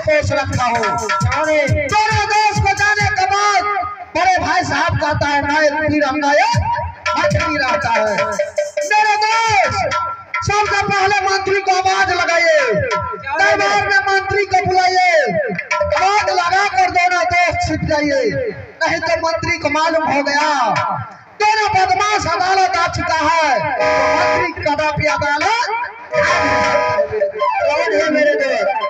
पोष रखा हूँ। दोनों देश को जाने के बाद बड़े भाई साहब कहता है मैं तिरंगा हटती रहता है। मेरे देश सबसे पहले मंत्री को आवाज लगाइए, दरबार में मंत्री को बुलाइए, आवाज लगाकर दोनों देश छिप जाइए, नहीं तो मंत्री को मालूम हो गया दोनों बदमाश अदालत आ चुका है। मंत्री कदापि अदालत कौन है मेरे दोस्त?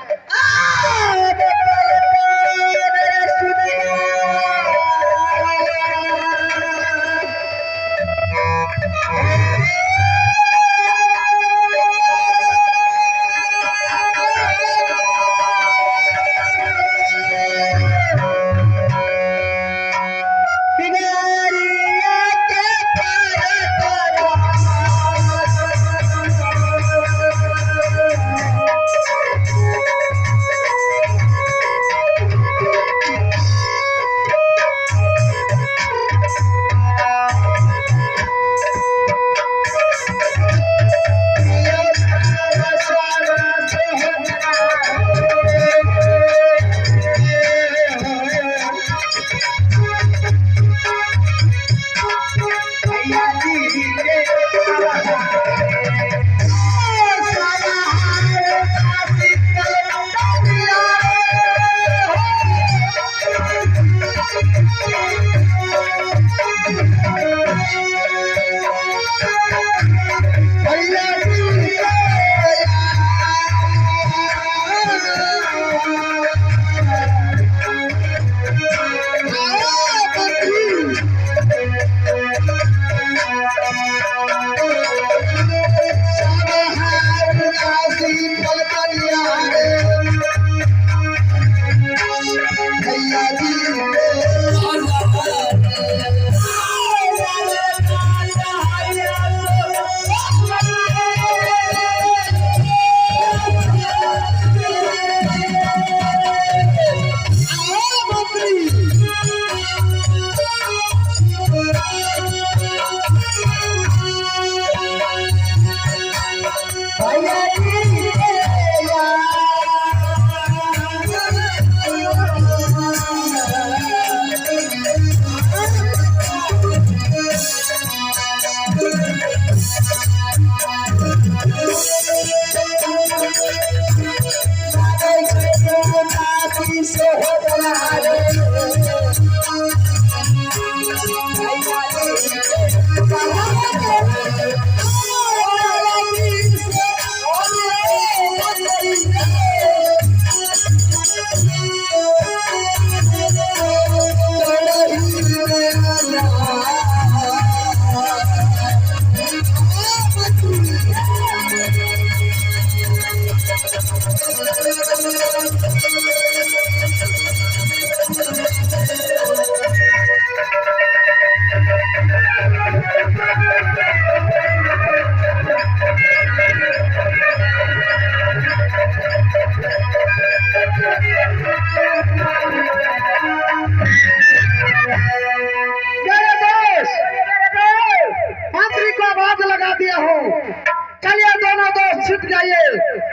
चलिए दोनों दोस्त छिप जाइए,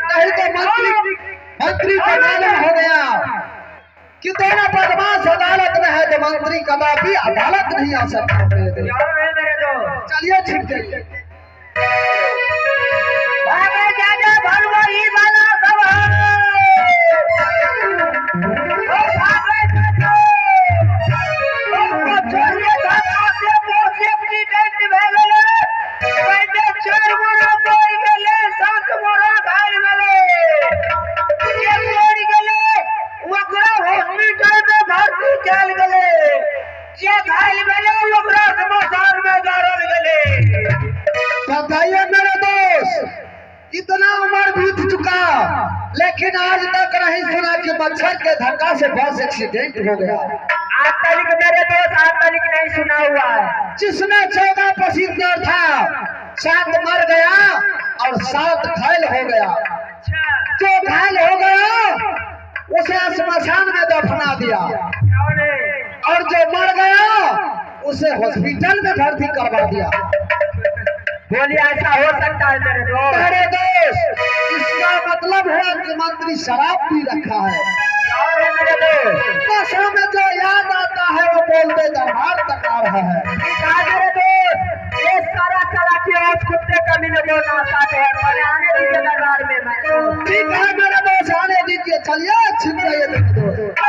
नहीं तो मंत्री को मालूम हो गया कि दोनों बदमाश अदालत में है, तो मंत्री कदापि अदालत नहीं आ सकता। चलिए छिप जाइए। बताइए मेरे दोस्त, इतना उम्र बीत चुका लेकिन आज तक नहीं सुना कि मच्छर के धक्का से बस एक्सीडेंट हो गया। आज तक मेरे दोस्त आज तक नहीं सुना हुआ है। जिसमें 14 पैसेंजर था 7 मर गया और 7 घायल हो गया। जो घायल हो गया उसे श्मशान में दफना दिया और जो मर गया उसे हॉस्पिटल में भर्ती करवा दिया। बोलिए ऐसा हो सकता है मेरे दोस्त? मेरे दोस्त इसका मतलब है कि मंत्री शराब पी रखा है। क्या है मेरे दोस्त? नशे में जो याद आता है वो बोलते दरबार तक आ रहा है। ठीक है मेरे दोस्त, ये सारा चालाकी उस कुत्ते कमीने को ना साथे है, पर आने दीजिए दरबार में मैं। ठीक है मेरे दोस्त, आने दीजिए, चलिए छिप जाइए मेरे दोस्त।